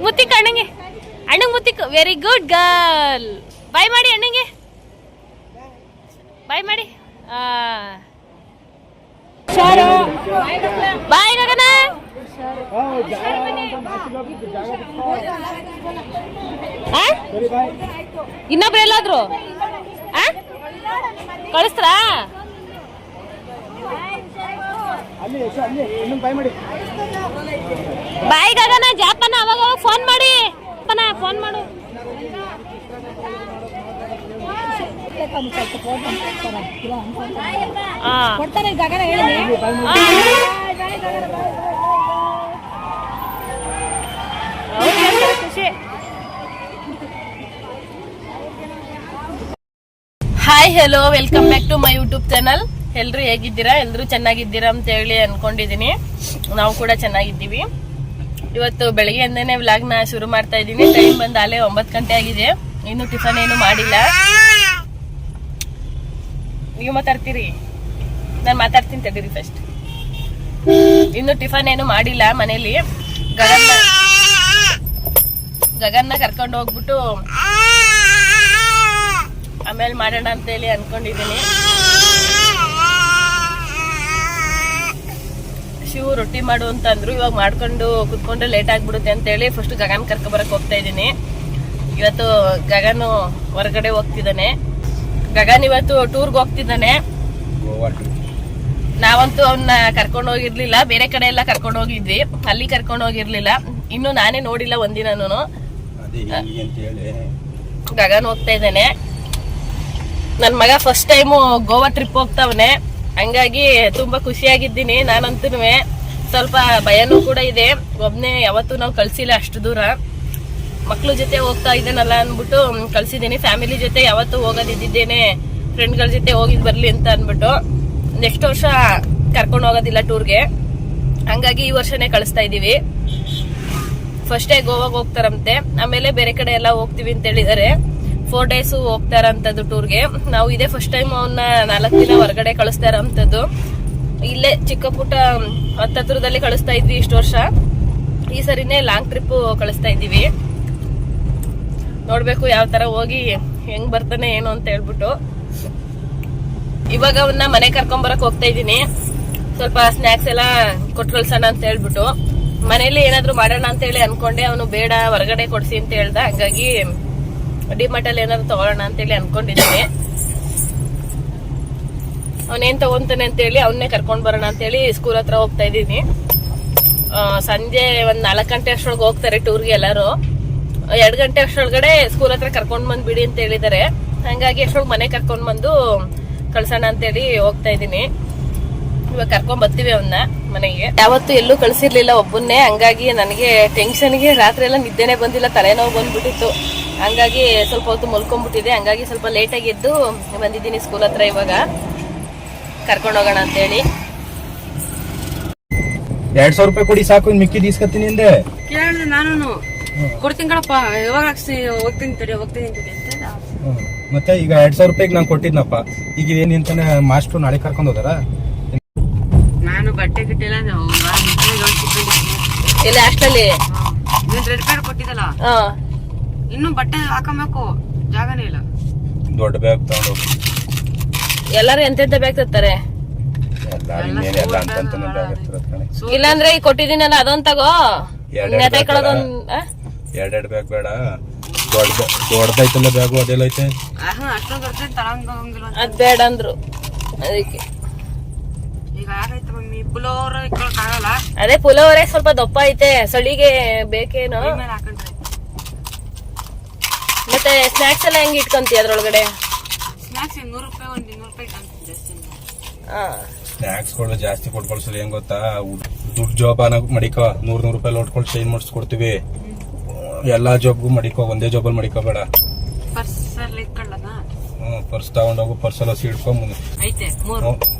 ಮುತ್ತಿಕ್ ಅಣ್ಣಂಗೆ, ಅಣ್ಣಂಗೆ ಮುತ್ತಿಕ್. Very good girl. ಬಾಯ್ ಮಾಡಿ ಅಣ್ಣಂಗೆ, ಬಾಯ್ ಮಾಡಿ. ಬಾಯ್ ಗಗನ. ಇನ್ನೊಬ್ರು ಎಲ್ಲಾದ್ರು ಕಳಿಸ್ತಾರಾ? ಬಾಯ್ ಗಗನ. ಜಾಪನ ಅವಾಗ ಫೋನ್ ಮಾಡಿ, ಫೋನ್ ಮಾಡು. ಕೊಡ್ತಾರೆ ಗಗನ, ಹೇಳಿ. ಖುಷಿ. Hi, hello, welcome back to my YouTube channel. ಎಲ್ರು ಹೇಗಿದ್ದೀರಾ? ಎಲ್ರು ಚೆನ್ನಾಗಿದ್ದೀರಾ ಅಂತ ಹೇಳಿ ಅನ್ಕೊಂಡಿದೀನಿ. ನಾವು ಕೂಡ ಚೆನ್ನಾಗಿದ್ದೀವಿ. ಇವತ್ತು ಬೆಳಗ್ಗೆಯಿಂದನೇ ವ್ಲಾಗ್ ನ ಶುರು ಮಾಡ್ತಾ ಇದ್ದೀನಿ. ಟೈಮ್ ಬಂದು ಅಲ್ಲೇ 9 ಗಂಟೆ ಆಗಿದೆ. ಇನ್ನು ಟಿಫನ್ ಏನು ಮಾಡಿಲ್ಲ. ನೀವು ಮಾತಾಡ್ತೀರಿ, ನಾನು ಮಾತಾಡ್ತೀನಿ ತಡೀರಿ ಫಸ್ಟ್. ಇನ್ನು ಟಿಫನ್ ಏನು ಮಾಡಿಲ್ಲ ಮನೇಲಿ. ಗಗನ್ನ ಕರ್ಕೊಂಡು ಹೋಗ್ಬಿಟ್ಟು ಆಮೇಲೆ ಮಾಡೋಣ ಅಂತ ಹೇಳಿ ಅನ್ಕೊಂಡಿದ್ದೀನಿ. ಶಿವು ರೊಟ್ಟಿ ಮಾಡು ಅಂತ ಅಂದ್ರು. ಇವಾಗ ಮಾಡ್ಕೊಂಡು ಕುತ್ಕೊಂಡ್ರೆ ಲೇಟ್ ಆಗ್ಬಿಡುತ್ತೆ ಅಂತ ಹೇಳಿ ಫಸ್ಟ್ ಗಗನ್ ಕರ್ಕೊ ಬರಕ್ ಹೋಗ್ತಾ ಇದ್ದೀನಿ. ಇವತ್ತು ಗಗನು ಹೊರಗಡೆ ಹೋಗ್ತಿದ್ದಾನೆ. ಗಗನ್ ಇವತ್ತು ಟೂರ್ಗೆ ಹೋಗ್ತಿದ್ದಾನೆ. ನಾವಂತೂ ಅವನ್ನ ಕರ್ಕೊಂಡು ಹೋಗಿರ್ಲಿಲ್ಲ, ಬೇರೆ ಕಡೆ ಎಲ್ಲ ಕರ್ಕೊಂಡು ಹೋಗಿದ್ವಿ. ಅಲ್ಲಿ ಕರ್ಕೊಂಡು ಹೋಗಿರ್ಲಿಲ್ಲ. ಇನ್ನು ನಾನೇ ನೋಡಿಲ್ಲ ಒಂದಿನೂ. ಗಗನ್ ಹೋಗ್ತಾ ಇದ್ದಾನೆ. ನನ್ ಮಗ ಫಸ್ಟ್ ಟೈಮು ಗೋವಾ ಟ್ರಿಪ್ ಹೋಗ್ತಾವನೆ. ಹಂಗಾಗಿ ತುಂಬಾ ಖುಷಿಯಾಗಿದ್ದೀನಿ. ನಾನಂತೂ ಸ್ವಲ್ಪ ಭಯನೂ ಕೂಡ ಇದೆ. ಒಬ್ನೇ ಯಾವತ್ತೂ ನಾವು ಕಳ್ಸಿಲ್ಲ ಅಷ್ಟು ದೂರ. ಮಕ್ಳ ಜೊತೆ ಹೋಗ್ತಾ ಇದ್ದೇನಲ್ಲ ಅನ್ಬಿಟ್ಟು ಕಳ್ಸಿದ್ದೀನಿ. ಫ್ಯಾಮಿಲಿ ಜೊತೆ ಯಾವತ್ತೂ ಹೋಗೋದಿದ್ದೇನೆ, ಫ್ರೆಂಡ್ಗಳ ಜೊತೆ ಹೋಗಿದ್ ಬರ್ಲಿ ಅಂತ ಅನ್ಬಿಟ್ಟು. ನೆಕ್ಸ್ಟ್ ವರ್ಷ ಕರ್ಕೊಂಡು ಹೋಗೋದಿಲ್ಲ ಟೂರ್ಗೆ. ಹಂಗಾಗಿ ಈ ವರ್ಷನೇ ಕಳಿಸ್ತಾ ಇದೀವಿ. ಫಸ್ಟ್ ಡೇ ಗೋವಾಗ ಹೋಗ್ತಾರಂತೆ, ಆಮೇಲೆ ಬೇರೆ ಕಡೆ ಎಲ್ಲ ಹೋಗ್ತೀವಿ ಅಂತ ಹೇಳಿದಾರೆ. 4 days ಹೋಗ್ತಾರಂತದ್ದು ಟೂರ್ಗೆ. ನಾವು ಇದೇ ಫಸ್ಟ್ ಟೈಮ್ ಅವನ್ನ 4 ದಿನ ಹೊರಗಡೆ ಕಳಿಸ್ತಾ ಇರೋಂಥದ್ದು. ಇಲ್ಲೇ ಚಿಕ್ಕ ಪುಟ್ಟ ಹತ್ತತ್ರದಲ್ಲಿ ಕಳಿಸ್ತಾ ಇದ್ವಿ ಇಷ್ಟು ವರ್ಷ. ಈ ಸರಿನೇ ಲಾಂಗ್ ಟ್ರಿಪ್ ಕಳಿಸ್ತಾ ಇದ್ದೀವಿ. ನೋಡ್ಬೇಕು ಯಾವ ತರ ಹೋಗಿ ಹೆಂಗ್ ಬರ್ತಾನೆ ಏನು ಅಂತ ಹೇಳ್ಬಿಟ್ಟು. ಇವಾಗ ಅವನ್ನ ಮನೆ ಕರ್ಕೊಂಬರಕ್ ಹೋಗ್ತಾ ಇದ್ದೀನಿ. ಸ್ವಲ್ಪ ಸ್ನಾಕ್ಸ್ ಎಲ್ಲ ಕೊಟ್ಟು ಕಳ್ಸೋಣ ಅಂತ ಹೇಳ್ಬಿಟ್ಟು. ಮನೇಲಿ ಏನಾದ್ರು ಮಾಡೋಣ ಅಂತ ಹೇಳಿ ಅನ್ಕೊಂಡೆ. ಅವನು ಬೇಡ ಹೊರಗಡೆ ಕೊಡ್ಸಿ ಅಂತ ಹೇಳ್ದ. ಹಂಗಾಗಿ ಡಿಮಾರ್ಟ್ ಅಲ್ಲಿ ಏನಾದ್ರು ತಗೊಳ್ಳೋಣ ಅಂತ ಹೇಳಿ ಅನ್ಕೊಂಡಿದ್ದೀನಿ. ಅವನೇನ್ ತಗೊಂತಾನೆ ಅಂತ ಹೇಳಿ ಅವನ್ನೇ ಕರ್ಕೊಂಡ್ ಬರೋಣ ಅಂತ ಹೇಳಿ ಸ್ಕೂಲ್ ಹತ್ರ ಹೋಗ್ತಾ ಇದ್ದೀನಿ. ಸಂಜೆ 4 ಗಂಟೆ ಅಷ್ಟೊಳಗೆ ಹೋಗ್ತಾರೆ ಟೂರ್ಗೆ ಎಲ್ಲಾರು. 2 ಗಂಟೆ ಅಷ್ಟೊಳಗಡೆ ಸ್ಕೂಲ್ ಹತ್ರ ಕರ್ಕೊಂಡ್ ಬಂದ್ ಬಿಡಿ ಅಂತ ಹೇಳಿದಾರೆ. ಹಂಗಾಗಿ ಅಷ್ಟೊಳಗೆ ಮನೆ ಕರ್ಕೊಂಡ್ ಬಂದು ಕಳ್ಸೋಣ ಅಂತ ಹೇಳಿ ಹೋಗ್ತಾ ಇದ್ದೀನಿ. ಇವಾಗ ಕರ್ಕೊಂಡ್ ಬರ್ತೀವಿ ಅವನ್ನ ಮನೆಗೆ. ಯಾವತ್ತು ಎಲ್ಲೂ ಕಳ್ಸಿರ್ಲಿಲ್ಲ ಒಬ್ಬನ್ನೇ. ಹಂಗಾಗಿ ನನಗೆ ಟೆನ್ಷನ್ಗೆ ರಾತ್ರಿ ಎಲ್ಲ ನಿದ್ದೆನೆ ಬಂದಿಲ್ಲ, ತಲೆನೋವು ಬಂದ್ಬಿಟ್ಟಿತ್ತು. ಹಂಗಾಗಿ ಸ್ವಲ್ಪ ಹೊತ್ತು ಮಲ್ಕೊಂಡ್ಬಿಟ್ಟಿದೆ. ಹಂಗಾಗಿ ಸ್ವಲ್ಪ ಲೇಟಾಗಿ ಎದ್ದು ಬಂದಿದ್ದೀನಿ ಸ್ಕೂಲ್ ಹತ್ರ. ಇವಾಗ ಕರ್ಕೊಂಡು ಹೋಗೋಣ ಅಂತ ಹೇಳಿ. 200 ರೂಪಾಯಿ ಕೊಡಿ ಸಾಕು, ಮಿಕ್ಕಿದ್ ಇಸ್ಕತ್ತೀನಿ ಅಂದೆ. ಕೇಳಿದೆ ನಾನು, ಕೊಡ್ತೀನಿ ಕಣಪ್ಪ, ಯಾವಾಗ ಹೋಗ್ತೀನಿ ಅಂತ. ಮತ್ತೆ ಈಗ 200 ರೂಪಾಯಿಗೆ ನಾನು ಕೊಟ್ಟಿದ್ನಪ್ಪ. ಈಗ ಏನಿಂತಾನೆ ಮಾಸ್ಟ್ರು ನಾಳೆ ಕರ್ಕೊಂಡು ಹೋದಾರ. ನಾನು ಬಟ್ಟೆ ಗಿಟ್ಟೆಲ್ಲ ಎಲ್ಲ ಅಷ್ಟಲ್ಲಿ 200 ರೂಪಾಯಿ ಕೊಟ್ಟಿದ್ದಲ್ಲ, ಇನ್ನು ಬಟ್ಟೆ ಹಾಕಬೇಕು, ಜಾಗನೇ ಇಲ್ಲ. ದೊಡ್ಡ ಬ್ಯಾಗ್ ತಗೊಂಡು ಎಲ್ಲಾರು ಎಂತೆಂತ ಬ್ಯಾಗ್ ತರ್ತಾರೆ. ಇಲ್ಲಾಂದ್ರೆ ಈಗ ಕೊಟ್ಟಿದ್ದೀನಲ್ಲ ಅದೊಂದ್ ತಗೋ. 2 ಬ್ಯಾಗ್ ಬೇಡ, ದೊಡ್ಡದೈತಲ್ಲ ಬ್ಯಾಗು, ಅದೆಲ್ಲ ಐತೆ. ಅದ್ ಬೇಡ ಅಂದ್ರು ಅದಕ್ಕೆ. ಈಗ ಆಗೈತೆ ಮಮ್ಮಿ, ಪುಲೋರ ಇಕ್ಕೊಳಕ್ಕಾಗಲ್ಲ. ಅದೇ ಪುಲೋವರೇ ಸ್ವಲ್ಪ ದಪ್ಪ ಐತೆ, ಸಳಿಗೆ ಬೇಕೇನೋ. ಮತ್ತೆ ಸ್ನಾಕ್ಸ್ ಎಲ್ಲ ಹೆಂಗ್ ಇಟ್ಕೊಂತೀಯ ಅದ್ರೊಳಗಡೆ? ಸ್ನಾಕ್ಸ್ 100 ರೂಪಾಯಿ, 200 ರೂಪಾಯಿ ಜಾಸ್ತಿ. ಸ್ನಾಕ್ಸ್ ಗಳು ಜಾಸ್ತಿ ಕೊಟ್ಕೊಳ್ಸಲ್ಲ. ಹೆಂಗ್ ಗೊತ್ತಾ, ದುಡ್ಡು ಜೋಬಾನ ಮಡಿಕೋ, 100 ರೂಪಾಯಿ ಲೋಟ್ಕೊಂಡು ಚೇಂಜ್ ಮಾಡಿಸ್ಕೊಡ್ತೀವಿ. ಎಲ್ಲಾ ಜಾಬ್ಗೂ ಮಡಿಕೋ, ಒಂದೇ ಜಾಬಲ್ಲಿ ಮಡಿಕೋಬೇಡ. ಪರ್ಸ್ ತಗೊಂಡೋಗು, ಪರ್ಸ್ ಎಲ್ಲ ಸಿಡ್ಕೊಂಡ್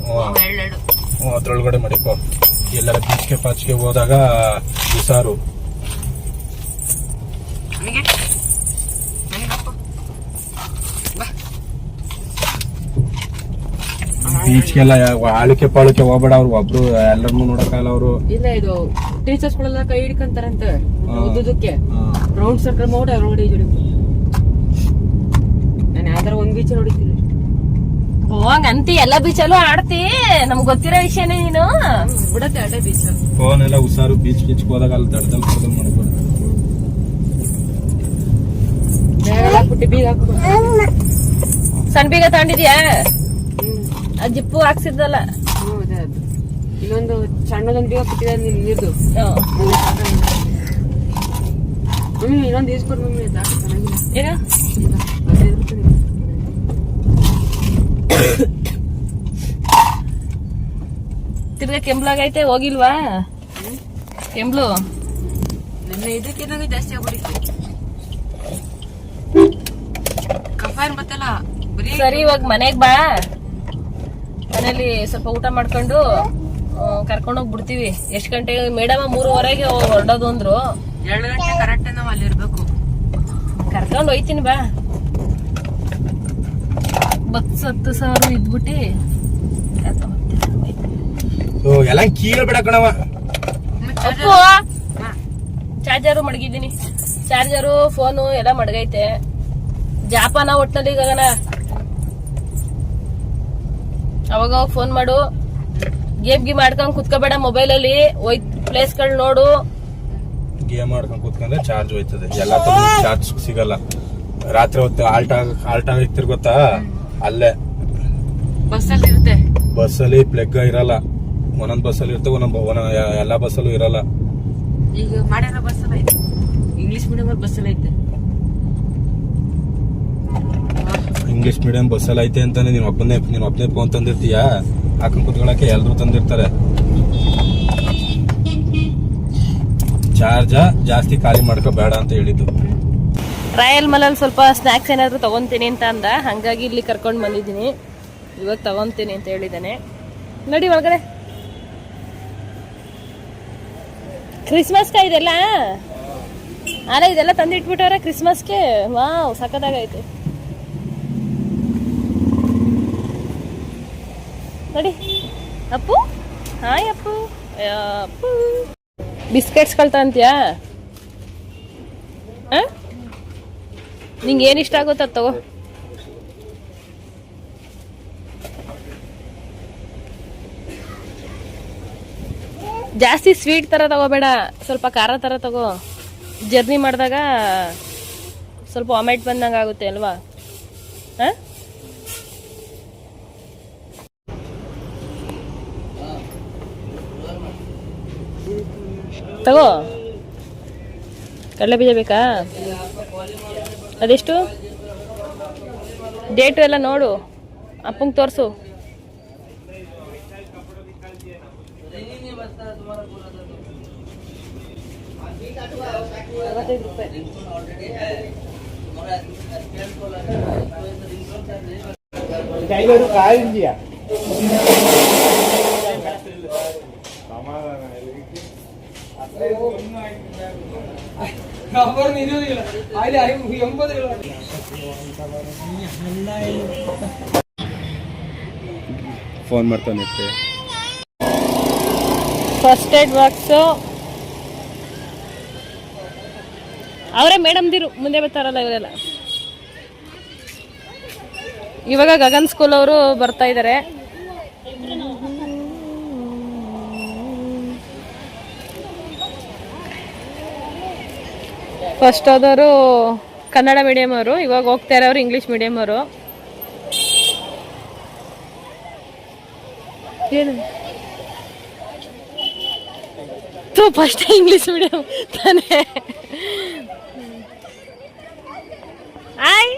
ಅದ್ರೊಳಗಡೆ ಮಡಿಕೋ. ಎಲ್ಲರ ಬೀಚ್ಗೆ ಪಾಚ್ಗೆ ಹೋದಾಗ ಬಿಸಾರು. ಬೀಚ್ಗೆಲ್ಲ ಆಳಿಕೆ ಪಾಳಿಕೆ ಹೋಗ್ಬೇಡ. ಅವ್ರು ಒಬ್ರು ಎಲ್ಲರನ್ನು ನೋಡಕ್ಕಾಗಲ್ಲ. ಅವರು ಇಲ್ಲ, ಇದು ಟೀಚರ್ಸ್ ಗಳೆಲ್ಲ ಕೈ ಹಿಡ್ಕೊಂತಾರಂತೆ ಉದ್ದಕ್ಕೆ ರೌಂಡ್ ಸರ್ಕಲ್ ಮಾಡಿ ಅದ್ರೊಳಗಡೆ ಈಜೊಡಿಬೇಕು. ನಾನು ಯಾವ್ದಾರ ಒಂದ್ ಬೀಚ್ ನೋಡಿದ್ದೀನಿ. ಹೋಗಂತಿ ಎಲ್ಲ ಬೀಚಲ್ಲೂ ಆಡ್ತಿ, ನಮ್ಗ್ ಗೊತ್ತಿರೋ ವಿಷಯನೇ ನೀನು. ಬಿಡತ್ತೆ ಅಡ್ಡ ಬೀಚ್. ಫೋನ್ ಎಲ್ಲ ಹುಷಾರು, ಬೀಚ್ ಹೋದಾಗ ಅಲ್ಲಿ ದಡದಲ್ಲಿ ಕೊಡೋದು ಮಾಡ್ಕೊಂಡು ಹಾಕ್ಬಿಟ್ಟು ಬೀಗ ಹಾಕ್ಬಿಟ್ಟು ಸಣ್ಣ ಬೀಗ ತಗೊಂಡಿದ್ಯಾ? ಆ ಜಿಪ್ಪು ಹಾಕ್ಸಿದ್ದಲ್ಲ. ಇನ್ನೊಂದು ಸಣ್ಣದೊಂದು ಬೀಗ ಕೊಟ್ಟಿದೆ ನೀರ್ದು. ಮಮ್ಮಿ ಇನ್ನೊಂದು ಈಸ್ಕೊಡ್ ಮಮ್ಮಿ. ಏನ ತಿರ್ಗಾ ಕೆಂಬ್ಲಾಗೈತೆ, ಹೋಗಿಲ್ವಾ ಕೆಂಬ್ಲು? ನನ್ನ ಇದಕ್ಕೆ ಜಾಸ್ತಿ ಆಗ್ಬಿಡಿತ್ತು. ಕಫಾನ್ ಬತ್ತಲ್ಲ ಬರೀ. ಸರಿ ಇವಾಗ ಮನೆಗ್ ಬಾ, ಮನೇಲಿ ಸ್ವಲ್ಪ ಊಟ ಮಾಡ್ಕೊಂಡು ಕರ್ಕೊಂಡೋಗ್ ಬಿಡ್ತೀವಿ. ಎಷ್ಟ್ ಗಂಟೆ ಮೇಡಮ್? 3:30ಗೆ ಹೊರಡೋದು ಅಂದ್ರು. 2 ಗಂಟೆ ಕರೆಕ್ಟ್ ನಾವ್ ಅಲ್ಲಿ ಇರ್ಬೇಕು. ಕರ್ಕೊಂಡ್ ಹೋಯ್ತೀನಿ ಬಾ. ಬಸ್ 10,000 ಇದ್ಬಿಟ್ಟು ಎಲ್ಲ ಕೀಳ್ಬೇಡ ಕಣವ. ಅಪ್ಪು ಚಾರ್ಜರು ಮಡಗಿದ್ದೀನಿ, ಚಾರ್ಜರು ಫೋನು ಎಲ್ಲ ಮಡಗೈತೆ. ಜಾಪಾನ ಒಟ್ನಲ್ಲಿ ಗಗನ ಅವಾಗ ಫೋನ್ ಮಾಡು. ಗೇಮ್ ಮಾಡ್ಕೊಂಡ್ ಕುತ್ಕೋಬೇಡ, ಮೊಬೈಲ್ ಅಲ್ಲಿ ಪ್ಲೇಸ್ ಗಳು ನೋಡು. ಗೇಮ್ ಆಡ್ಕೊಂಡ್ ಕುತ್ಕೊಂಡ್ರೆ ಚಾರ್ಜ್ ಹೋಯ್ತದೆ, ಎಲ್ಲ ಚಾರ್ಜ್ ಸಿಗಲ್ಲ. ರಾತ್ರಿ ಹೊತ್ತು ಆಲ್ಟ್ ಇರ್ತಿರ್ ಗೊತ್ತಾ, ಅಲ್ಲೇ ಬಸ್ಸಲ್ಲಿ ಇರುತ್ತೆ. ಬಸ್ಸಲ್ಲಿ ಪ್ಲಗ್ ಇರಲ್ಲ, ಒಂದೊಂದ್ ಬಸ್ಸಲ್ಲಿ ಇರ್ತವೆ, ಎಲ್ಲಾ ಬಸ್ಸಲ್ಲೂ ಇರಲ್ಲ. ಈಗ ಮಾಡ್ಯಾರ ಬಸ್ಸಲ್ಲ ಐತೆ, ಇಂಗ್ಲಿಷ್ ಮೀಡಿಯಂ ಬಸ್ಸಲ್ಲ ಐತೆ. ಇಂಗ್ಲಿಷ್ ಮೀಡಿಯಂ ಬಸ್ಸಲ್ಲಿ ಐತೆ ಅಂತಾನೆ ನೀನ್ ಒಬ್ಬನೇ ಫೋನ್ ತಂದಿರ್ತೀಯ, ಹಾಕೊಂಡ್ ಕುತ್ಕೊಳಕ್ಕೆ ಎಲ್ರು ತಂದಿರ್ತಾರೆ. ಚಾರ್ಜ ಜಾಸ್ತಿ ಖಾಲಿ ಮಾಡ್ಕೋ ಬೇಡ ಅಂತ ಹೇಳಿದ್ದು. ರಾಯಲ್ ಮಲಲ್ಲಿ ಸ್ವಲ್ಪ ಸ್ನಾಕ್ಸ್ ಏನಾದ್ರು ತಗೊಂತೀನಿ ಅಂತ ಅಂದ, ಹಂಗಾಗಿ ಇಲ್ಲಿ ಕರ್ಕೊಂಡ್ ಬಂದಿದ್ದೀನಿ. ಇವಾಗ ತಗೊಂತೀನಿ ಅಂತ ಹೇಳಿದ್ದಾನೆ. ನೋಡಿ ಒಳಗಡೆ ಕ್ರಿಸ್ಮಸ್ಗೆ ಇದೆಲ್ಲ ಅಲ್ಲ, ಇದೆಲ್ಲ ತಂದಿಟ್ಬಿಟ್ಟವ್ರೆ ಕ್ರಿಸ್ಮಸ್ಗೆ. ವಾವ್ ಸಕ್ಕತ್ತಾಗೈತೆ ನೋಡಿ. ಅಪ್ಪು ಹಾಯ್ ಅಪ್ಪು. ಅಪ್ಪು ಬಿಸ್ಕೆಟ್ಸ್ಗಳು ತಂತೀಯಾ? ನಿಂಗೆ ಏನು ಇಷ್ಟ ಆಗುತ್ತೆ ಅದು ತಗೋ. ಜಾಸ್ತಿ ಸ್ವೀಟ್ ತರ ತಗೋಬೇಡ, ಸ್ವಲ್ಪ ಖಾರ ತರ ತಗೋ. ಜರ್ನಿ ಮಾಡಿದಾಗ ಸ್ವಲ್ಪ ವಾಮಿಟ್ ಬಂದಂಗೆ ಆಗುತ್ತೆ ಅಲ್ವಾ? ತಗೋ. ಕಡಲೆ ಬೀಜ ಬೇಕಾ? ಅದೆಷ್ಟು? ಡೇಟು ಎಲ್ಲ ನೋಡು, ಅಪ್ಪಂಗೆ ತೋರಿಸು. ಫೋನ್ ಮಾಡ್ತಾನೆ. ಫಸ್ಟ್ ಏಡ್ ಬಾಕ್ಸು ಅವರೇ ಮೇಡಮ್ದಿರು, ಮುಂದೆ ಬರ್ತಾರಲ್ಲ ಇವರೆಲ್ಲ. ಇವಾಗ ಗಗನ್ ಸ್ಕೂಲ್ ಅವರು ಬರ್ತಾ ಇದ್ದಾರೆ. ಫಸ್ಟ್ ಆದವರು ಕನ್ನಡ ಮೀಡಿಯಂ ಅವರು, ಇವಾಗ ಹೋಗ್ತಾ ಇರೋರು ಇಂಗ್ಲಿಷ್ ಮೀಡಿಯಂ ಅವರು. ಏನು ಫಸ್ಟ್ ಇಂಗ್ಲಿಷ್ ಮೀಡಿಯಂ ತಾನೇ. ಆಯ್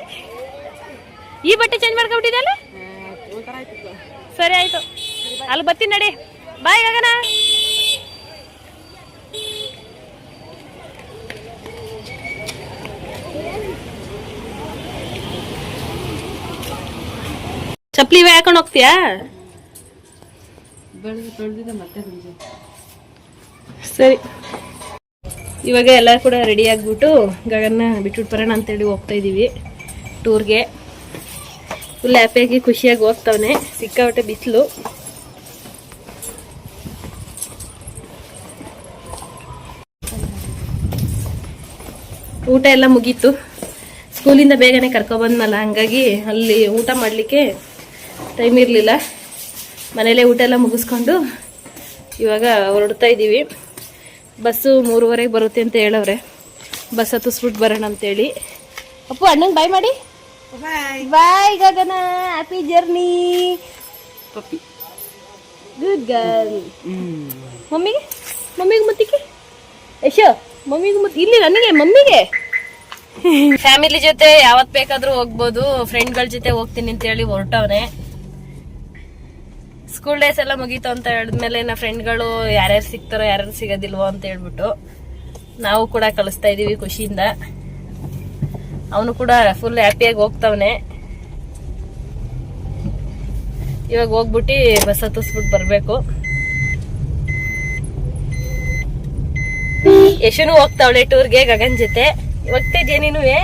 ಈ ಬಟ್ಟೆ ಚೇಂಜ್ ಮಾಡ್ಕೊಬಿಟ್ಟಿದ್ದಲ್ಲ. ಸರಿ ಆಯ್ತು, ಅಲ್ಲಿ ಬರ್ತೀನಿ ನಡಿ. ಬಾಯ್ ಗಗನ. ಚಪ್ಪಲಿ ಇವೆ ಹಾಕೊಂಡು ಹೋಗ್ತೀಯಾ? ಸರಿ, ಇವಾಗ ಎಲ್ಲ ಕೂಡ ರೆಡಿ ಆಗಿಬಿಟ್ಟು ಗಗನ್ನ ಬಿಟ್ಬಿಟ್ಟು ಬರೋಣ ಅಂತೇಳಿ ಹೋಗ್ತಾ ಇದ್ದೀವಿ ಟೂರ್ಗೆ. ಫುಲ್ ಹ್ಯಾಪಿಯಾಗಿ ಖುಷಿಯಾಗಿ ಹೋಗ್ತಾವನೆ. ಸಿಕ್ಕಾಪಟ್ಟೆ ಬಿಸಿಲು. ಊಟ ಎಲ್ಲ ಮುಗೀತು. ಸ್ಕೂಲಿಂದ ಬೇಗನೆ ಕರ್ಕೊಬಂದ್ನಲ್ಲ, ಹಂಗಾಗಿ ಅಲ್ಲಿ ಊಟ ಮಾಡಲಿಕ್ಕೆ ಟೈಮ್ ಇರಲಿಲ್ಲ. ಮನೇಲೇ ಊಟ ಎಲ್ಲ ಮುಗಿಸ್ಕೊಂಡು ಇವಾಗ ಹೊರಡ್ತಾ ಇದ್ದೀವಿ. ಬಸ್ಸು 3:30 ಬರುತ್ತೆ ಅಂತ ಹೇಳವ್ರೆ. ಬಸ್ ಹತ್ತಿಸ್ಬಿಟ್ಟು ಬರೋಣ ಅಂತೇಳಿ. ಅಪ್ಪು ಅಣ್ಣಂಗೆ ಬಾಯ್ ಮಾಡಿ. ಬಾಯ್ ಗಗನ, ಹ್ಯಾಪಿ ಜರ್ನಿ. Good girl. ಮಮ್ಮಿಗೆ ಮುತ್ತಿಗೆ ಯಶೋ, ಮಮ್ಮಿಗೆ ಇಲ್ಲಿ ನನಗೆ ಮಮ್ಮಿಗೆ. ಫ್ಯಾಮಿಲಿ ಜೊತೆ ಯಾವತ್ ಬೇಕಾದ್ರೂ ಹೋಗ್ಬೋದು. ಫ್ರೆಂಡ್ಗಳ ಜೊತೆ ಹೋಗ್ತೀನಿ ಅಂತ ಹೇಳಿ ಹೊರಟವ್ನೆ. ಸ್ಕೂಲ್ ಡೇಸ್ ಎಲ್ಲ ಮುಗೀತು ಅಂತ ಹೇಳಿದ್ಮೇಲೆ ನಾ ಫ್ರೆಂಡ್ಗಳು ಯಾರ್ಯಾರು ಸಿಗ್ತಾರೋ ಯಾರ್ಯಾರು ಸಿಗೋದಿಲ್ವೋ ಅಂತ ಹೇಳ್ಬಿಟ್ಟು ನಾವು ಕೂಡ ಕಳಿಸ್ತಾ ಇದೀವಿ ಖುಷಿಯಿಂದ. ಅವನು ಕೂಡ ಫುಲ್ ಹ್ಯಾಪಿಯಾಗಿ ಹೋಗ್ತಾವನೆ. ಇವಾಗ ಹೋಗ್ಬಿಟ್ಟು ಬಸ್ ಹತ್ತಿಸ್ಬಿಟ್ಟು ಬರ್ಬೇಕು. ಯಶುನು ಹೋಗ್ತಾವಳೆ ಟೂರ್ಗೆ ಗಗನ್ ಜೊತೆ. ಹೋಗ್ತಾ ಇದೀಯ ನೀನುವೆ?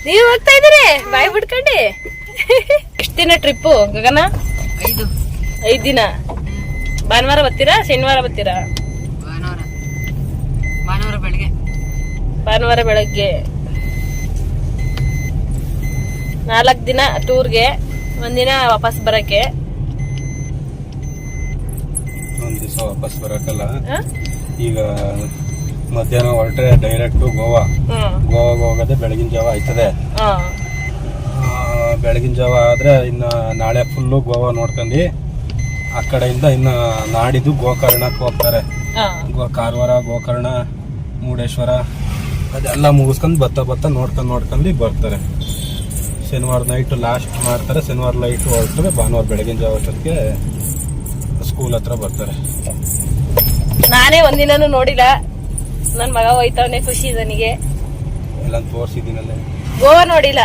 ನೀವು ಹೋಗ್ತಾ ಇದೀರಿ ಬಾಯ್ ಬಿಡ್ಕೊಂಡಿ? ಎಷ್ಟು ದಿನ ಟ್ರಿಪ್ಪು ಗಗನ? 5 ದಿನ. ಭಾನುವಾರ ಬರ್ತೀರಾ ಶನಿವಾರ ಬರ್ತೀರಾ? ಭಾನುವಾರ ಬೆಳಗ್ಗೆ 4 ದಿನ ಟೂರ್ಗೆ, 1 ದಿನ ವಾಪಸ್ ಬರಕ್ಕೆ. ಒಂದ್ ದಿವಸ ವಾಪಸ್ ಬರಕಲ್ಲ. ಈಗ ಮಧ್ಯಾಹ್ನ ಹೊರಟ್ರೆ ಡೈರೆಕ್ಟ್ ಗೋವಾಗೆ ಹೋಗೋದೇ ಬೆಳಗಿನ ಜಾವ ಆಯ್ತದೆ. ಬೆಳಗಿನ ಜಾವ ಆದ್ರೆ ಇನ್ನ ನಾಳೆ ಫುಲ್ಲು ಗೋವಾ ನೋಡ್ಕೊಂಡು ಆ ಕಡೆಯಿಂದ ಇನ್ನ ನಾಡಿದ್ದು ಗೋಕರ್ಣಕ್ಕೆ ಹೋಗ್ತಾರೆ. ಕಾರವಾರ, ಗೋಕರ್ಣ, ಮುರುಡೇಶ್ವರ ಅದೆಲ್ಲ ಮುಗಿಸ್ಕೊಂಡು ಬತ್ತ ನೋಡ್ಕೊಂಡು ಬರ್ತಾರೆ. ಶನಿವಾರ ನೈಟ್ ಲಾಸ್ಟ್ ಮಾಡ್ತಾರೆ. ಶನಿವಾರ ನೈಟ್ ಹೊರಟ್ರೆ ಭಾನುವಾರ ಬೆಳಗಿನ ಜಾವ ಅಷ್ಟೊತ್ತಿಗೆ ಸ್ಕೂಲ್ ಹತ್ರ ಬರ್ತಾರೆ. ನಾನೇ ಒಂದಿನೂ ನೋಡಿಲ್ಲ. ನನ್ ಮಗ ಹೋಯ್ತವನೆ, ಖುಷಿ ನನಗೆ. ಎಲ್ಲ ತೋರ್ಸಿದ್ದೀನಲ್ಲ. ಗೋವಾ ನೋಡಿಲ್ಲ.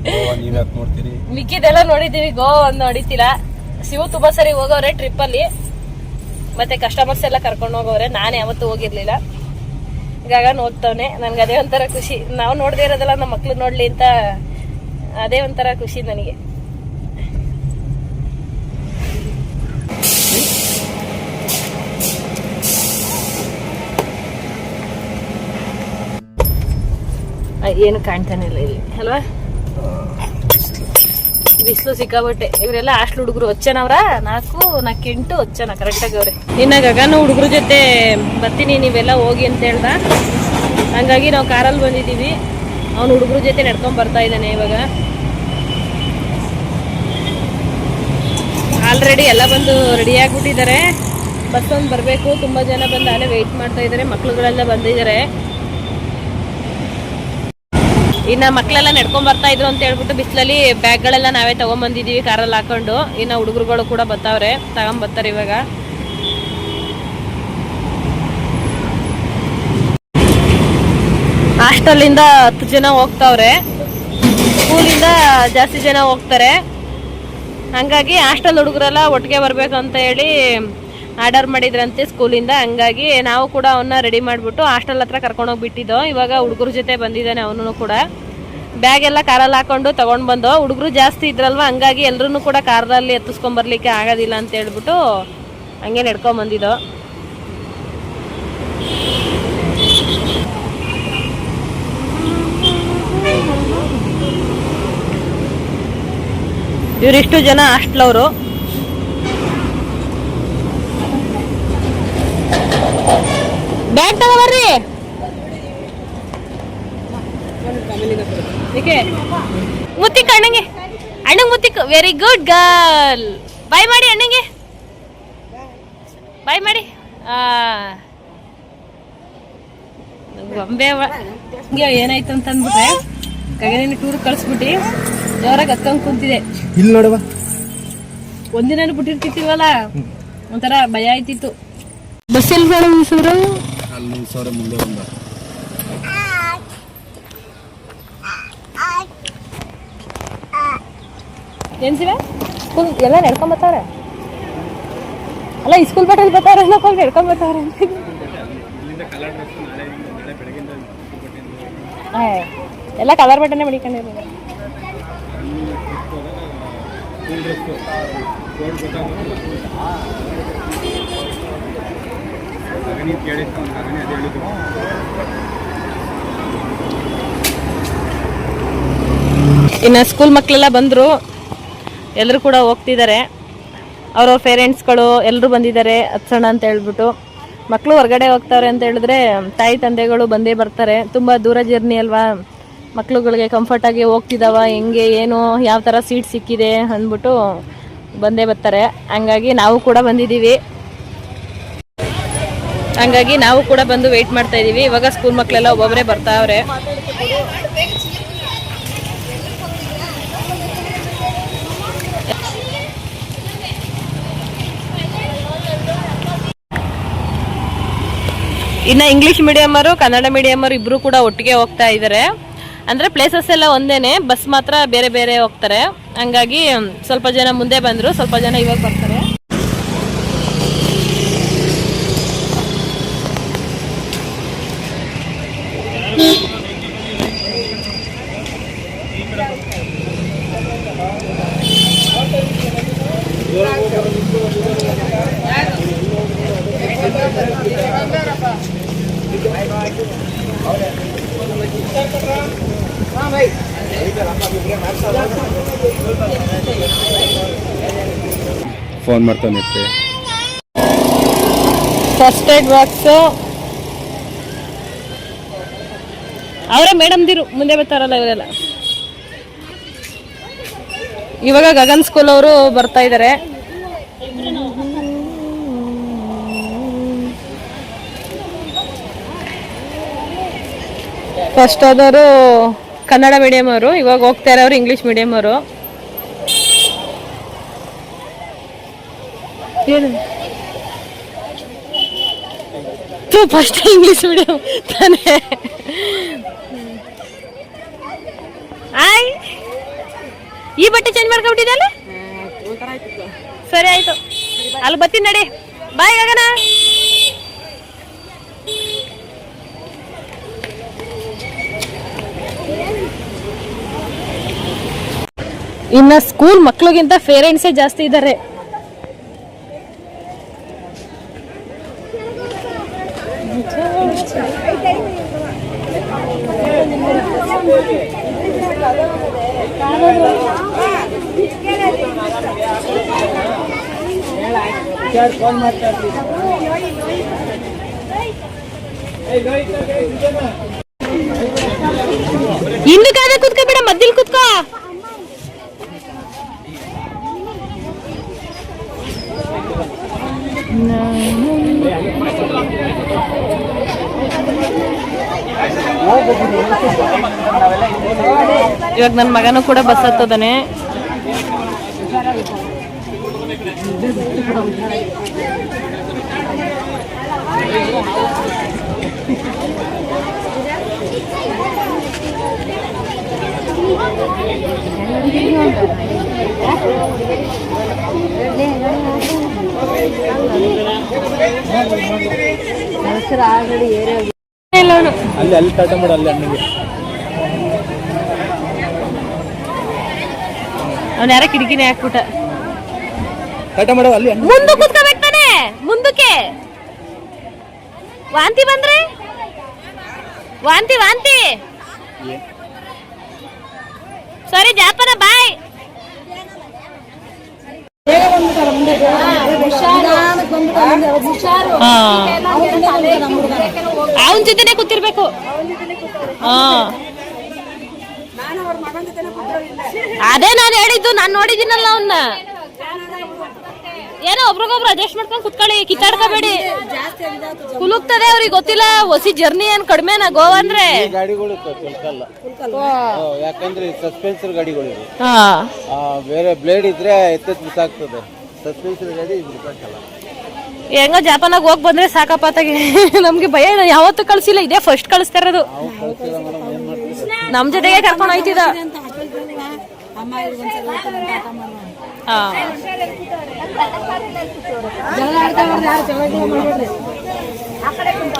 ಗೋವಾ ನೀವ್ಯಾಕೆ ನೋಡ್ತೀರಿ? ಮಿಕ್ಕಿದೆಲ್ಲ ನೋಡಿದೀವಿ, ಗೋವಾ ಒಂದ್ ನೋಡಿತಿಲ್ಲ. ಶಿವು ತುಂಬಾ ಸರಿ ಹೋಗವ್ರೆ ಟ್ರಿಪ್ ಅಲ್ಲಿ, ಮತ್ತೆ ಕಸ್ಟಮರ್ಸ್ ಎಲ್ಲ ಕರ್ಕೊಂಡು ಹೋಗವ್ರೆ. ನಾನು ಯಾವತ್ತೂ ಹೋಗಿರ್ಲಿಲ್ಲ. ಗಗನ್ ಹೋಗ್ತವನೆ. ನನ್ಗೆ ಅದೇ ಒಂಥರ ಖುಷಿ. ನಾವು ನೋಡದೇ ಇರೋದಲ್ಲ ನಮ್ಮ ಮಕ್ಳು ನೋಡ್ಲಿ ಅಂತ, ಅದೇ ಒಂಥರ ಖುಷಿ ನನಗೆ. ಏನು ಕಾಣ್ತಾನೆ ಇಲ್ಲ ಇಲ್ಲಿ ಅಲ್ವಾ? ಬಿಸಿಲು ಸಿಕ್ಕಾಬಟ್ಟೆ. ಇವರೆಲ್ಲ ಹಾಸ್ಟೆಲ್ ಹುಡುಗರು ಹೊಚ್ಚನವ್ರ 4-8 ಹೊಚ್ಚನ ಕರೆಕ್ಟಾಗಿ ಅವ್ರೆ. ಇನ್ನ ಗಗನ ಹುಡುಗರ ಜೊತೆ ಬರ್ತೀನಿ ನೀವೆಲ್ಲ ಹೋಗಿ ಅಂತ ಹೇಳ್ದ. ಹಂಗಾಗಿ ನಾವು ಕಾರಲ್ಲಿ ಬಂದಿದ್ದೀವಿ. ಅವ್ನು ಹುಡುಗರ ಜೊತೆ ನಡ್ಕೊಂಡ್ ಬರ್ತಾ ಇದ್ದಾನೆ. ಇವಾಗ ಆಲ್ರೆಡಿ ಎಲ್ಲ ಬಂದು ರೆಡಿ ಆಗ್ಬಿಟ್ಟಿದ್ದಾರೆ. ಬಸ್ ಒಂದು ಬರಬೇಕು. ತುಂಬ ಜನ ಬಂದು ಅಲ್ಲೇ ವೆಯ್ಟ್ ಮಾಡ್ತಾ ಇದ್ದಾರೆ. ಮಕ್ಳುಗಳೆಲ್ಲ ಬಂದಿದ್ದಾರೆ. ಇನ್ನ ಮಕ್ಳೆಲ್ಲ ನಡ್ಕೊಂಡ್ ಬರ್ತಾ ಇದ್ರು ಅಂತ ಹೇಳ್ಬಿಟ್ಟು ಬಿಸಿಲಲ್ಲಿ ಬ್ಯಾಗ್ಗಳೆಲ್ಲ ನಾವೇ ತಗೊಂಡ್ಬಂದಿದೀವಿ ಕಾರಲ್ಲಿ ಹಾಕೊಂಡು. ಇನ್ನ ಹುಡುಗರುಗಳು ಕೂಡ ಬರ್ತಾವ್ರೆ, ತಗೊಂಡ್ಬರ್ತಾರೆ ಇವಾಗ. ಹಾಸ್ಟೆಲಿಂದ 10 ಜನ ಹೋಗ್ತಾವ್ರೆ. ಸ್ಕೂಲಿಂದ ಜಾಸ್ತಿ ಜನ ಹೋಗ್ತಾರೆ. ಹಂಗಾಗಿ ಹಾಸ್ಟೆಲ್ ಹುಡುಗರೆಲ್ಲ ಒಟ್ಟಿಗೆ ಬರ್ಬೇಕು ಅಂತ ಹೇಳಿ ಆರ್ಡರ್ ಮಾಡಿದ್ರಂತೆ ಸ್ಕೂಲಿಂದ. ಹಂಗಾಗಿ ನಾವು ಕೂಡ ಅವನ್ನ ರೆಡಿ ಮಾಡಿಬಿಟ್ಟು ಹಾಸ್ಟೆಲ್ ಹತ್ರ ಕರ್ಕೊಂಡೋಗ್ಬಿಟ್ಟಿದ್ದೋ. ಇವಾಗ ಹುಡುಗರ ಜೊತೆ ಬಂದಿದ್ದಾನೆ ಅವನು ಕೂಡ. ಬ್ಯಾಗ್ ಎಲ್ಲ ಕಾರಲ್ಲಿ ಹಾಕೊಂಡು ತಗೊಂಡು ಬಂದು. ಹುಡುಗರು ಜಾಸ್ತಿ ಇದ್ರಲ್ವ, ಹಂಗಾಗಿ ಎಲ್ಲರೂ ಕೂಡ ಕಾರಲ್ಲಿ ಎತ್ತಿಸ್ಕೊಂಬರ್ಲಿಕ್ಕೆ ಆಗೋದಿಲ್ಲ ಅಂತ ಹೇಳ್ಬಿಟ್ಟು ಹಂಗೆ ನಡ್ಕೊಂಬಂದಿದ್ದೋ. ಇವರಿಷ್ಟು ಜನ ಹಾಸ್ಟೆಲವರು. ಬ್ಯಾಗ್ ತಗೋಬರ್ರಿ. ಮುತ್ತಿಕ್ ಅಣ್ಣಂಗೆ, ಅಣ್ಣಂಗೆ ಮುತ್ತಿಕ್. Very good girl. ಬಾಯ್ ಮಾಡಿ ಅಣ್ಣಂಗೆ, ಬಾಯ್ ಮಾಡಿ. ಗೊಂಬೆ ಏನಾಯ್ತು ಅಂತ ಅಂದ್ಬಿಟ್ರೆ ಗಗನಿನ ಟೂರ್ ಕಳ್ಸ್ಬಿಟ್ಟು ಜೋರಾಗಿ ಹತ್ಕೊಂಡ್ ಕುಂತಿದೆ. ಇಲ್ಲಿ ನೋಡುವ, ಒಂದಿನ ಬಿಟ್ಟಿರ್ತಿವಲ್ಲ, ಒಂಥರ ಭಯ ಆಯ್ತಿತ್ತು. ಬಸ್ ಎಲ್ಲಿ ಬೇಡ ಸೂರು ಅಲ್ಲಿ ಸೌರ ಮುಂದೆ ಬಂದ. ಏನ್ ಶಿವ ಸ್ಕೂಲ್ ಎಲ್ಲ ನಡ್ಕೊಂಬತ್ತವ್ರೆ ಅಲ್ಲ, ಈ ಸ್ಕೂಲ್ ಬಟ್ಟಲ್ಲಿ ಬರ್ತಾವ್ರೆ ನಡ್ಕೊಂಬತ್ತವ್ರೆ. ಎಲ್ಲ ಕಲರ್ ಬಟ್ಟೆನೆ ಮಡಿಕೊಂಡಿರೋದು. ಇನ್ನು ಸ್ಕೂಲ್ ಮಕ್ಕಳೆಲ್ಲ ಬಂದರು, ಎಲ್ಲರೂ ಕೂಡ ಹೋಗ್ತಿದ್ದಾರೆ. ಅವ್ರವ್ರ ಪೇರೆಂಟ್ಸ್ಗಳು ಎಲ್ಲರೂ ಬಂದಿದ್ದಾರೆ ಹತ್ಸೋಣ ಅಂತ ಹೇಳ್ಬಿಟ್ಟು. ಮಕ್ಕಳು ಹೊರಗಡೆ ಹೋಗ್ತಾರೆ ಅಂತ ಹೇಳಿದ್ರೆ ತಾಯಿ ತಂದೆಗಳು ಬಂದೇ ಬರ್ತಾರೆ. ತುಂಬ ದೂರ ಜರ್ನಿ ಅಲ್ವಾ, ಮಕ್ಳುಗಳಿಗೆ ಕಂಫರ್ಟಾಗಿ ಹೋಗ್ತಿದ್ದಾವ, ಹೆಂಗೆ ಏನು ಯಾವ ಥರ ಸೀಟ್ ಸಿಕ್ಕಿದೆ ಅಂದ್ಬಿಟ್ಟು ಬಂದೇ ಬರ್ತಾರೆ. ಹಂಗಾಗಿ ನಾವು ಕೂಡ ಬಂದಿದ್ದೀವಿ. ಹಂಗಾಗಿ ನಾವು ಕೂಡ ಬಂದು ವೆಯ್ಟ್ ಮಾಡ್ತಾ ಇದ್ದೀವಿ. ಇವಾಗ ಸ್ಕೂಲ್ ಮಕ್ಕಳೆಲ್ಲ ಒಬ್ಬೊಬ್ಬರೇ ಬರ್ತಾವ್ರೆ. ಇನ್ನು ಇಂಗ್ಲೀಷ್ ಮೀಡಿಯಮ್ಮರು ಕನ್ನಡ ಮೀಡಿಯಮ್ಮರು ಇಬ್ಬರು ಕೂಡ ಒಟ್ಟಿಗೆ ಹೋಗ್ತಾ ಇದ್ದಾರೆ. ಅಂದರೆ ಪ್ಲೇಸಸ್ ಎಲ್ಲ ಒಂದೇನೆ, ಬಸ್ ಮಾತ್ರ ಬೇರೆ ಬೇರೆ ಹೋಗ್ತಾರೆ. ಹಂಗಾಗಿ ಸ್ವಲ್ಪ ಜನ ಮುಂದೆ ಬಂದರು, ಸ್ವಲ್ಪ ಜನ ಇವಾಗ ಬರ್ತಾರೆ. ಫೋನ್ ಮಾಡ್ತಾನೆ ಫಸ್ಟ್ ಏಡ್ ಬಾಕ್ಸು ಅವರೇ ಮೇಡಮ್ದಿರು ಮುಂದೆ ಬರ್ತಾರಲ್ಲ ಇವರೆಲ್ಲ. ಇವಾಗ ಗಗನ್ ಸ್ಕೂಲ್ ಅವರು ಬರ್ತಾ ಇದ್ದಾರೆ. ಫಸ್ಟ್ ಆದವರು ಕನ್ನಡ ಮೀಡಿಯಂ ಅವರು, ಇವಾಗ ಹೋಗ್ತಾ ಇರೋರು ಇಂಗ್ಲಿಷ್ ಮೀಡಿಯಂ ಅವರು. ಫಸ್ಟ್ ಇಂಗ್ಲಿಷ್ ಮೀಡಿಯಂ ತಾನೇ. ಆಯ್ ಈ ಬಟ್ಟೆ ಚೇಂಜ್ ಮಾಡ್ಕೊಬಿಟ್ಟಿದ್ದಲ್ಲ, ಸರಿ ಆಯ್ತು, ಅಲ್ಲಿ ಬರ್ತೀನಿ ನಡಿ. ಬಾಯ್ ಗಗನ. ಇನ್ನು ಸ್ಕೂಲ್ ಮಕ್ಳಿಗಿಂತ ಪೇರೆಂಟ್ಸೇ ಜಾಸ್ತಿ ಇದ್ದಾರೆ. ಹಿಂದಕ್ಕಾದ್ರೆ ಕುತ್ಕೋಬೇಡ, ಮಧ್ಯದಲ್ಲಿ ಕುತ್ಕೋ. ಇವಾಗ ನನ್ನ ಮಗನೂ ಕೂಡ ಬಸ್ ಹತ್ತೋದಾನೆ. ಅಲ್ಲಿ ಟಾಟಾ ಮಾಡು, ಅಲ್ಲಿ ಅಣ್ಣಗೆ ಅವ್ನ ಯಾರ ಕಿಟಕಿನೇ ಹಾಕ್ಬಿಟ್ಟ. ಟಾಟಾ ಮಾಡು, ಅಲ್ಲಿ ಮುಂದೆ ಕುತ್ಕೋಬೇಕು ತಾನೆ, ಮುಂದಕ್ಕೆ. ವಾಂತಿ ಬಂದ್ರೆ ವಾಂತಿ ವಾಂತಿ. ಸರಿ ಜಾಪನ, ಬಾಯ್. ಅವನ ಜೊತೆನೆ ಕೂತಿರ್ಬೇಕು. ಅದೇ ನಾನು ಹೇಳಿದ್ದು, ನಾನು ನೋಡಿದ್ದೀನಲ್ಲ ಅವನ್ನ. ಏನೋ ಒಬ್ರಿಗೊಬ್ರು ಅಡ್ಜಸ್ಟ್ ಮಾಡ್ಕೊಂಡು ಕುತ್ಕೊಳ್ಳಿ, ಕಿತ್ತಾಡ್ಕೋಬೇಡಿ. ಕುಲುಕ್ತದೆ, ಅವ್ರಿಗೆ ಗೊತ್ತಿಲ್ಲ. ಹೊಸಿ ಜರ್ನಿ ಏನ್ ಕಡಿಮೆನಾ ಗೋವಾ ಅಂದ್ರೆ. ಗಾಡಿಗಳು ಯಾಕಂದ್ರೆ ಸಸ್ಪೆನ್ಸರ್ ಗಾಡಿಗಳು ಬೇರೆ ಬ್ಲೇಡ್ ಇದ್ರೆ ಎತ್ತೆತ್ ಬಿಸಾಕ್ತದೆ. ಸಸ್ಪೆನ್ಸರ್ ಗಾಡಿ ಬಿಸಾಕಲ್ಲ. ಹೆಂಗ ಜಾಪಾನಾಗ ಹೋಗ್ ಬಂದ್ರೆ ಸಾಕಪ್ಪಾತಾಗಿ. ನಮ್ಗೆ ಭಯ, ಯಾವತ್ತೂ ಕಳ್ಸಿಲ್ಲ, ಇದೇ ಫಸ್ಟ್ ಕಳಿಸ್ತಾ ಇರೋದು. ನಮ್ ಜೊತೆಗೆ ಕರ್ಕೊಂಡು ಹೋಯ್ತಿದ.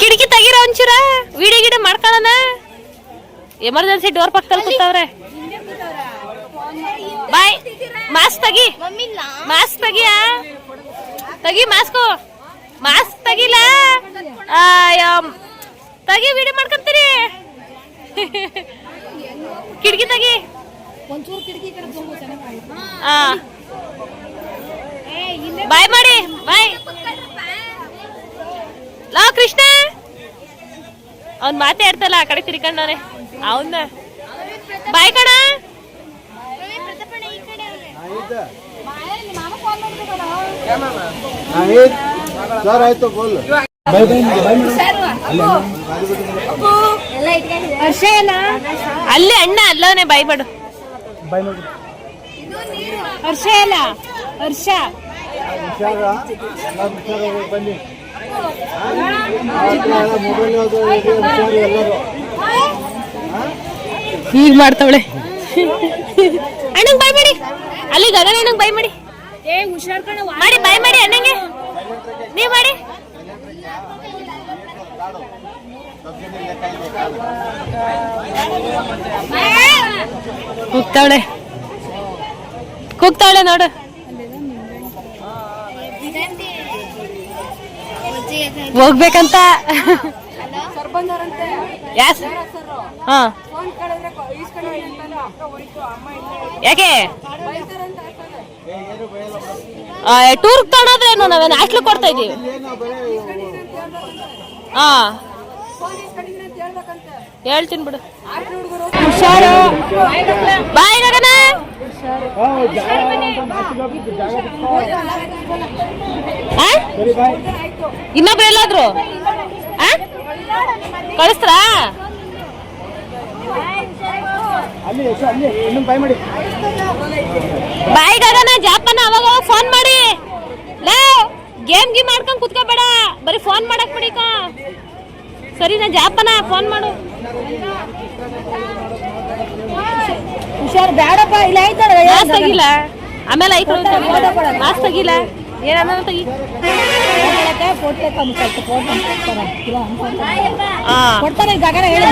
ಕಿಟಕಿ ತೆಗಿರೋ ಒಂಚೂರ, ವಿಡಿಯೋ ಗಿಡ ಮಾಡ್ಕೊಳ್ಳೋಣ. ಎಮರ್ಜೆನ್ಸಿ ಡೋರ್ ಪಕ್ಕದಲ್ಲಿ ಕೂತವ್ರೆ. ಬಾಯ್. ಮಾಸ್ಕ್ ತೆಗಿ, ಮಾಸ್ಕ್ ತೆಗಿಯ, ತೆಗಿ ಮಾಸ್ಕು. ಮಾಸ್ಕ್ ತೆಗಿಲ ತಗಿ ವಿಡಿಯೋ ಮಾಡ್ಕೊಂತೀರಿ ಕಿಟಕಿ ತೆಗಿ ಬಾಯ್ ಮಾಡಿ ಬಾಯ್ ಲಾ ಕೃಷ್ಣ ಅವ್ನ್ ಮಾತಾಡ್ತಲ್ಲ ಆ ಕಡೆ ತಿರ್ಕೊಂಡವನೆ ಅವನ್ನ ಬಾಯ್ ಕಣ ಅಲ್ಲೇ ಅಣ್ಣ ಅಲ್ಲವನೇ ಬಾಯ್ ಮಾಡು ಹರ್ಷ ಅಲ್ಲ ಹರ್ಷ ಈಗ ಮಾಡ್ತಾವಳೆ ಅಣ್ಣಂಗ್ ಬಾಯ್ ಮಾಡಿ ಅಲ್ಲಿ ಗಗನ ಅಣ್ಣಂಗ್ ಬಾಯ್ ಮಾಡಿ ಮಾಡಿ ಬಾಯ್ ಮಾಡಿ ಅಣ್ಣಂಗೆ ನೀವ್ ಮಾಡಿ ಕೂಗ್ತಾವಳೆ ಕೂಗ್ತಾವಳೆ ನೋಡು ಹೋಗ್ಬೇಕಂತ ಹಾ ಯಾಕೆ ಟೂರ್ ತಗೊಂಡ್ರೇನು ನಾವೇನು ಹಾಸ್ಟ್ಲಿಗೆ ಕೊಡ್ತಾ ಇದೀವಿ ಹಾ ಹೇಳ್ತೀನಿ ಬಿಡು ಹುಷಾರು ಬಾಯ್ ಗಗನ ಇನ್ನೊಬ್ರು ಎಲ್ಲಾದ್ರು ಕಳಿಸ್ತ್ರಾ ಬಾಯ್ ಗಗನ ಜಾಪನ ಅವಾಗ ಫೋನ್ ಮಾಡಿ ಲೇ ಗೇಮ್ ಗೀಮ್ ಮಾಡ್ಕೊಂಡ್ ಕುತ್ಕೋಬೇಡ ಬರೀ ಫೋನ್ ಮಾಡಕ್ ಬಿಡಿಕ ಸರಿ ನಾ ಜಾಪನ ಫೋನ್ ಮಾಡು ಹುಷಾರ್ ಬೇಡಪ್ಪ ಇಲ್ಲ ಆಯ್ತಾರ ಮಾಸ್ಕ್ ತೆಗಿಲ್ಲ ಆಮೇಲೆ ಐಕ್ ಮಾಸ್ಕ್ ತೆಗಿಲ್ಲ ಏನನ್ನ ತೆಗಿ ಕೊಡ್ತಾರೆ ಗಗನ ಹೇಳಿ